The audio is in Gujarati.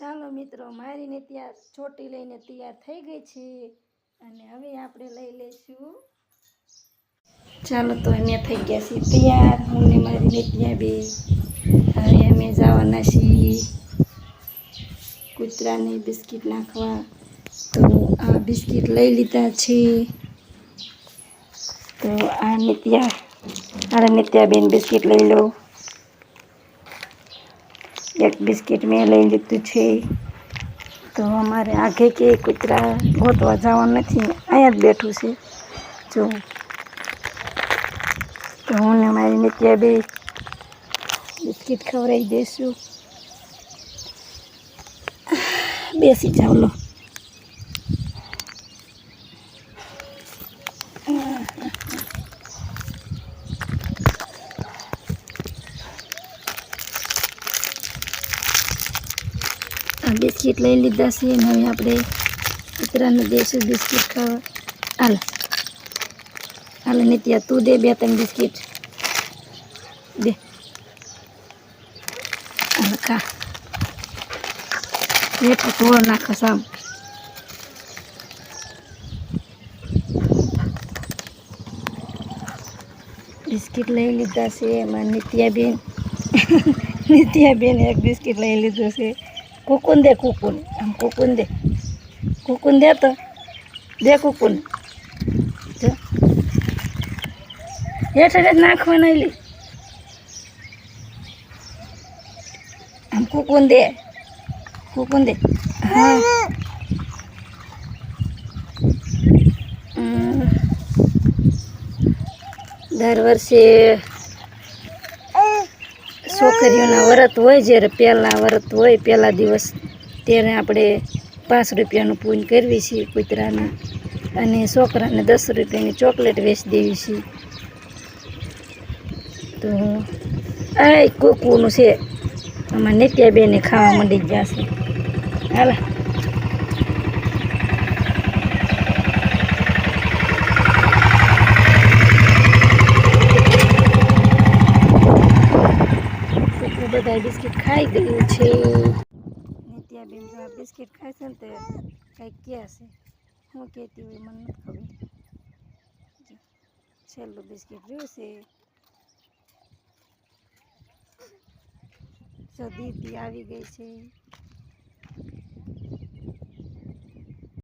ચાલો મિત્રો, મારી ને ત્યાં ચોટી લઈને તૈયાર થઈ ગઈ છે અને હવે આપણે લઈ લઈશું. ચાલો તો અમે થઈ ગયા છીએ તૈયાર, હું ને મારી ને ત્યાં બે. હવે અમે જવાના છીએ કૂતરાને બિસ્કિટ નાખવા. તો આ બિસ્કિટ લઈ લીધા છે. તો આ નિત્યાબેન બિસ્કિટ લઈ લો. એક બિસ્કિટ મેં લઈ લીધું છે. તો અમારે આગે કે કૂતરા ગોતવા જવાનું નથી, અહીંયા જ બેઠું છે જો. તો હું ને મારી નિત્યાબેન બિસ્કિટ ખવડાવી દઈશું. બેસી જાવ લો. બિસ્કિટ લઈ લીધા છે અને હવે આપણે કૂતરાને દઈશું બિસ્કિટ ખાવા. હાલ નિત્યા તું દે 2-3 બિસ્કિટ દે. હાલ ખા. એટલું ધોળ નાખો સામ. બિસ્કિટ લઈ લીધા છે એમાં નિત્યાબેન એક બિસ્કિટ લઈ લીધું છે. કુકુન દે, કુકુન આમ કુકુન દે. કુકુન દે તો દે કુકુન. જો હેઠે જ નાખવાના લી. આમ કુકુન દે, કુકુન દે. હા દર વર્ષે છોકરીઓના વ્રત હોય, જ્યારે પહેલાં વ્રત હોય, પહેલા દિવસ, ત્યારે આપણે 5 રૂપિયાનું પૂન કરવી છીએ કૂતરાને, અને છોકરાને 10 રૂપિયાની ચોકલેટ વેચી દેવી છીએ. તો આ કુકુનું છે, આમાં નિત્યાબેને ખાવા માંડી જ જશે. હાલ બધા બિસ્કિટ ખાઈ ગયું છે. નિત્યાબેન જો આ બિસ્કિટ ખાય છે ને તે કંઈક કહે છે, શું કહેતી હોય મને નથી ખબર. છેલ્લું બિસ્કિટ રહ્યું છે. જો દીદી આવી ગઈ છે.